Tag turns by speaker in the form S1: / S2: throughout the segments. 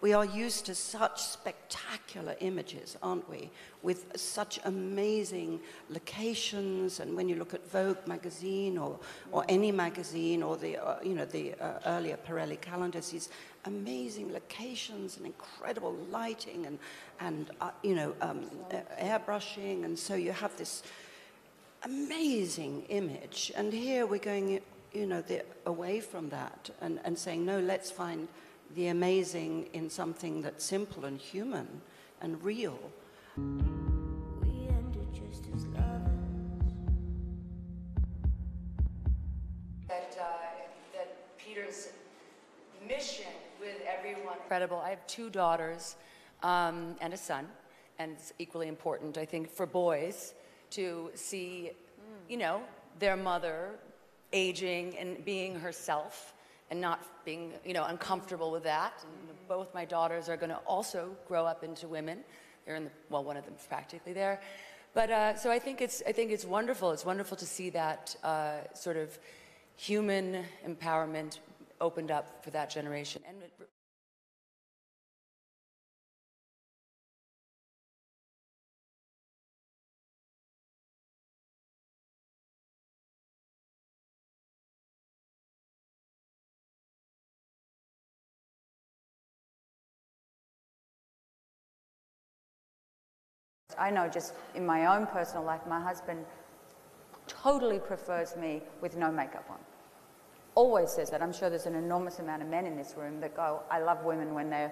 S1: We are used to such spectacular images, aren't we? With such amazing locations, and when you look at Vogue magazine or any magazine, or the earlier Pirelli calendars, these amazing locations and incredible lighting and airbrushing, and so you have this amazing image. And here we're going, away from that and saying, no, let's find the amazing in something that's simple and human and real.
S2: We ended just as lovers.
S3: That Peter's mission with everyone. Incredible. I have 2 daughters and a son, and it's equally important, I think, for boys to see, their mother aging and being herself, and not being, uncomfortable with that. And both my daughters are going to also grow up into women. They're in one of them's practically there. But so I think it's wonderful. It's wonderful to see that sort of human empowerment opened up for that generation. And
S4: I know just in my own personal life, my husband totally prefers me with no makeup on. Always says that. I'm sure there's an enormous amount of men in this room that go, I love women when they're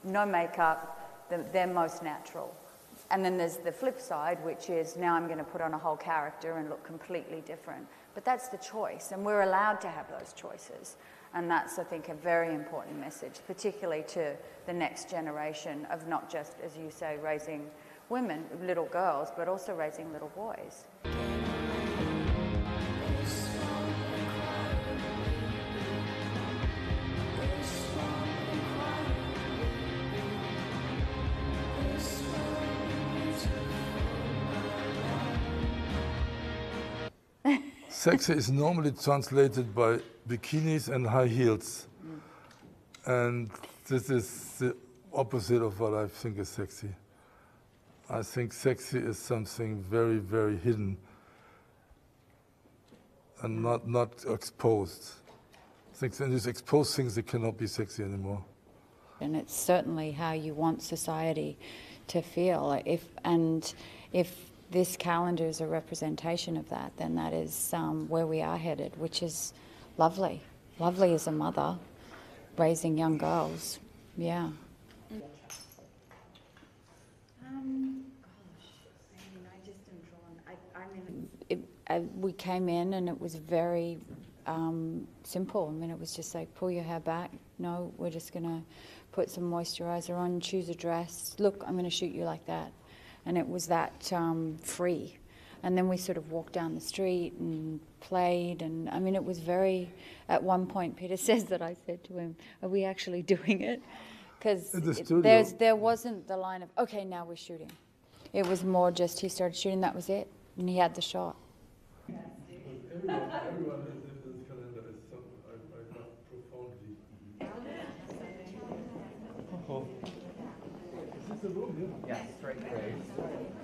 S4: no makeup, they're most natural. And then there's the flip side, which is now I'm going to put on a whole character and look completely different. But that's the choice, and we're allowed to have those choices. And that's, I think, a very important message, particularly to the next generation of not just, as you say, raising women, little girls, but also raising little boys.
S5: Sexy is normally translated by bikinis and high heels. And this is the opposite of what I think is sexy. I think sexy is something very, very hidden and not exposed. I think when you expose things, it cannot be sexy anymore.
S6: And it's certainly how you want society to feel. If this calendar is a representation of that, then that is where we are headed, which is lovely. Lovely as a mother, raising young girls. Yeah. We came in and it was very simple. I mean, it was just like, pull your hair back. No, we're just going to put some moisturizer on, choose a dress. Look, I'm going to shoot you like that. And it was that free. And then we sort of walked down the street and played. And I mean, it was very, at one point, Peter says that I said to him, are we actually doing it? Because there wasn't the line of, okay, now we're shooting. It was more just he started shooting, that was it. And he had the shot.
S5: Everyone in this calendar is so, I love profoundly. Oh. Is this the room? Yeah.
S7: Yes, right there.